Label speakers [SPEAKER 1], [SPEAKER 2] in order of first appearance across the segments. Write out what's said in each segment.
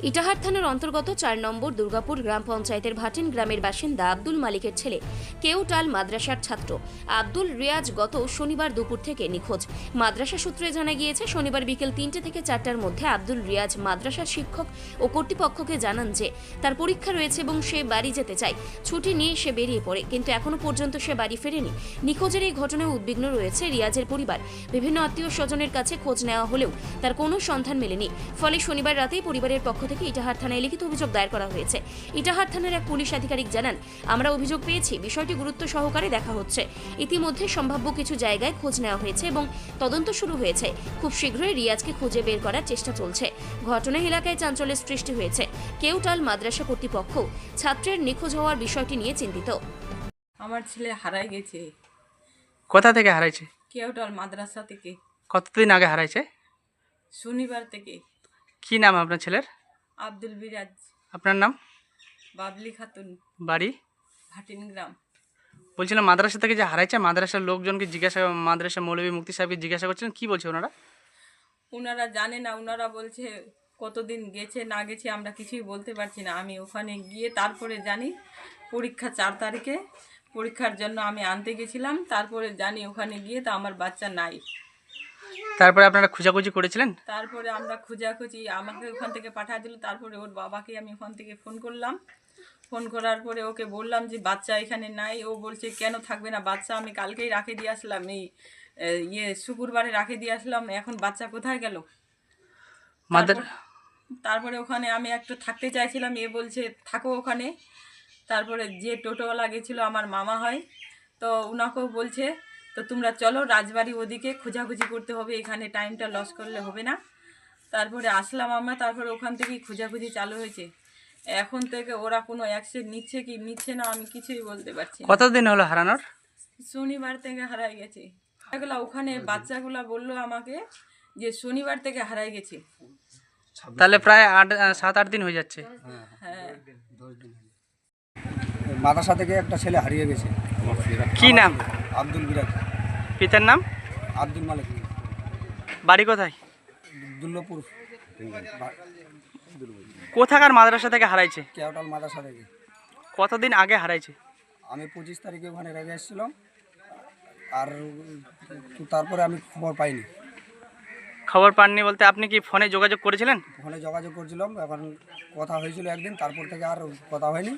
[SPEAKER 1] ইটাহার থানার অন্তর্গত ৪ নম্বর দুর্গাপুর গ্রাম পঞ্চায়েতের ভাটিন গ্রামের বাসিন্দা আব্দুল মালিকের ছেলে কেউটাল মাদ্রাসার ছাত্র আব্দুল রিয়াজ গত শনিবার দুপুর থেকে নিখোঁজ। মাদ্রাসা সূত্রে জানা গিয়েছে, শনিবার বিকেল ৩টে থেকে ৪টার মধ্যে আব্দুল রিয়াজ মাদ্রাসার শিক্ষক ও কর্তৃপক্ষকে জানান যে তার পরীক্ষা রয়েছে এবং সে বাড়ি যেতে চায়। ছুটি নিয়ে সে বেরিয়ে পড়ে, কিন্তু এখনো পর্যন্ত সে বাড়ি ফেরেনি। নিখোঁজের এই ঘটনায় উদ্বিগ্ন রয়েছে রিয়াজের পরিবার। বিভিন্ন আত্মীয় স্বজনের কাছে খোঁজ নেওয়া হলেও তার কোনো সন্ধান মেলেনি। ফলে শনিবার রাতেই পরিবারের পক্ষ থেকে ইটাহার থানায় লিখিত অভিযোগ দায়ের করা হয়েছে। ইটাহার থানার এক পুলিশ আধিকারিক জানান, আমরা অভিযোগ পেয়েছি, বিষয়টি গুরুত্ব সহকারে দেখা হচ্ছে। ইতিমধ্যে সম্ভাব্য কিছু জায়গায় খোঁজ নেওয়া হয়েছে এবং তদন্ত শুরু হয়েছে। খুব শীঘ্রই রিয়াজকে খুঁজে বের করার চেষ্টা চলছে। ঘটনায় এলাকায় চাঞ্চল্যের সৃষ্টি হয়েছে। কেউটাল মাদ্রাসা কর্তৃপক্ষ ছাত্রের নিখোঁজ হওয়ার বিষয়টি নিয়ে চিন্তিত।
[SPEAKER 2] আমার ছেলে হারাই গেছে।
[SPEAKER 3] কোথা থেকে হারাইছে?
[SPEAKER 2] কেউটাল মাদ্রাসা থেকে।
[SPEAKER 3] কতদিন আগে হারাইছে?
[SPEAKER 2] শনিবার থেকে।
[SPEAKER 3] কি নাম আপনার ছেলের?
[SPEAKER 2] আব্দুল বিরাজ।
[SPEAKER 3] আপনার নাম?
[SPEAKER 2] বাবলি খাতুন।
[SPEAKER 3] বাড়ি?
[SPEAKER 2] ভাটিন গ্রাম।
[SPEAKER 3] বলছিলাম মাদ্রাসা থেকে যে হারাইছে, মাদ্রাসার লোকজনকে জিজ্ঞাসা, মাদ্রাসা মৌলভী মুক্তি সাহেবকে জিজ্ঞাসা করছেন, কি বলছে ওনারা?
[SPEAKER 2] ওনারা জানে না, ওনারা বলছে কতদিন গেছে না গেছে আমরা কিছুই বলতে পারছি না। আমি ওখানে গিয়ে তারপরে জানি পরীক্ষা ৪ তারিখে, পরীক্ষার জন্য আমি আনতে গেছিলাম। তারপরে জানি ওখানে গিয়ে তো আমার বাচ্চা নাই।
[SPEAKER 3] তারপরে আপনারা খোঁজাখুঁজি করেছিলেন?
[SPEAKER 2] তারপরে আমরা খোঁজাখুঁজি, আমাকে ওখান থেকে পাঠিয়ে দিল। তারপরে ওর বাবাকে আমি ওখান থেকে ফোন করলাম। ফোন করার পরে ওকে বললাম যে বাচ্চা এখানে নাই। ও বলছে কেন থাকবে না বাচ্চা, আমি কালকেই রাখে দিয়ে আসলাম, এই শুক্রবারে রাখে দিয়ে আসলাম, এখন বাচ্চা কোথায় গেল? তারপরে ওখানে আমি একটু থাকতে চাইছিলাম, বলছে থাকো ওখানে। তারপরে যে টোটোওয়ালা গেছিলো আমার মামা হয়, তো ওনাকেও বলছে তো তোমরা চলো রাজবাড়ি ওদিকে, খোঁজাখুঁজি করতে হবে, এখানে টাইমটা লস করলে হবে না। তারপরে আসলাম আমরা। তারপরে ওখান থেকেই খোঁজাখুঁজি চালু হয়েছে। এখন থেকে ওরা কোনো অ্যাকশন নিচ্ছে কি নিচ্ছে না আমি কিছুই বলতে পারছি না।
[SPEAKER 3] কতদিন হলো হারানোর?
[SPEAKER 2] শনিবার থেকে হারাই গেছে। এগুলা ওখানে বাচ্চাগুলা বললো আমাকে যে শনিবার থেকে হারাই গেছে।
[SPEAKER 3] তাহলে প্রায় 7-8 দিন হয়ে যাচ্ছে।
[SPEAKER 2] হ্যাঁ।
[SPEAKER 4] মাদ্রাসা থেকে একটা ছেলে হারিয়ে গেছে।
[SPEAKER 3] কি নাম?
[SPEAKER 4] আব্দুল বিরাজ।
[SPEAKER 3] পিতার নাম?
[SPEAKER 4] আব্দুল মালিক।
[SPEAKER 3] বাড়ি কোথায়?
[SPEAKER 4] দুর্লভপুর।
[SPEAKER 3] কোথাকার মাদ্রাসা থেকে হারাইছে?
[SPEAKER 4] কেওটাল মাদ্রাসা থেকে।
[SPEAKER 3] কতদিন আগে হারাইছে?
[SPEAKER 4] আমি 25 তারিখে ওখানে রেখে এসেছিলাম, আর তারপরে আমি খবর পাইনি।
[SPEAKER 3] খবর পাননি বলতে আপনি কি ফোনে যোগাযোগ করেছিলেন?
[SPEAKER 4] ফোনে যোগাযোগ করছিলাম, এখন কথা হয়েছিল একদিন, তারপর থেকে আর কথা হয়নি।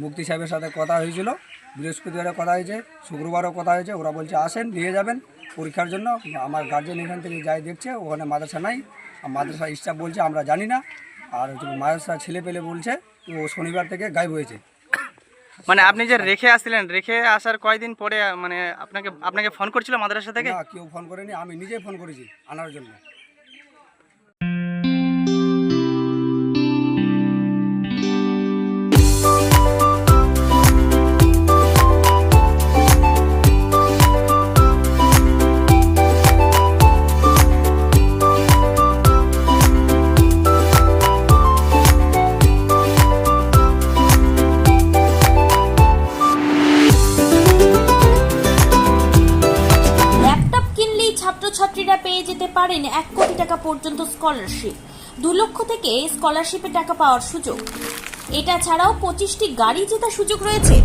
[SPEAKER 4] মুক্তি সাহেবের সাথে কথা হয়েছিল, বৃহস্পতিবারে কথা হয়েছে, শুক্রবারও কথা হয়েছে। ওরা বলছে আসেন নিয়ে যাবেন পরীক্ষার জন্য। আমার গার্জেন এখান থেকে যাই দেখছে ওখানে মাদ্রাসা নাই। মাদ্রাসা স্টাফ বলছে আমরা জানি না। আর মাদ্রাসা ছেলে পেলে বলছে ও শনিবার থেকে গায়েব হয়েছে।
[SPEAKER 3] মানে আপনি যে রেখে আসছিলেন, রেখে আসার কয়দিন পরে মানে আপনাকে ফোন করছিল মাদ্রাসা থেকে?
[SPEAKER 4] না, কেউ ফোন করেনি, আমি নিজেই ফোন করেছি আনার জন্য।
[SPEAKER 5] ছাত্রছাত্রীরা পেয়ে যেতে পারেন 1 কোটি টাকা পর্যন্ত স্কলারশিপ। 2 লক্ষ থেকে স্কলারশিপের টাকা পাওয়ার সুযোগ। এটা ছাড়াও 25টি গাড়ি জেতার সুযোগ রয়েছে।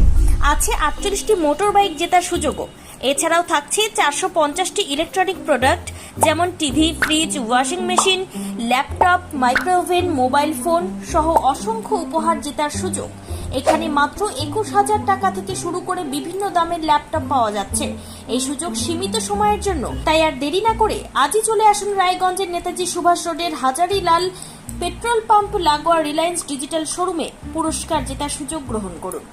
[SPEAKER 5] আছে 48টি মোটর বাইক জেতার সুযোগও। এছাড়াও থাকছে 450টি ইলেকট্রনিক প্রোডাক্ট, যেমন TV, fridge, washing machine, laptop, micro oven, mobile phone সহ অসংখ্য উপহার জেতার সুযোগ। এখানে মাত্র 21,000 টাকা থেকে শুরু করে বিভিন্ন দামের ল্যাপটপ পাওয়া যাচ্ছে। এই সুযোগ সীমিত সময়ের জন্য, তাই আর দেরি না করে আজই চলে আসুন রায়গঞ্জের নেতাজি সুভাষ রোডের হাজারিলাল পেট্রোল পাম্প লাগোয়া রিলায়েন্স ডিজিটাল শোরুমে পুরস্কার জেতার সুযোগ গ্রহণ করুন।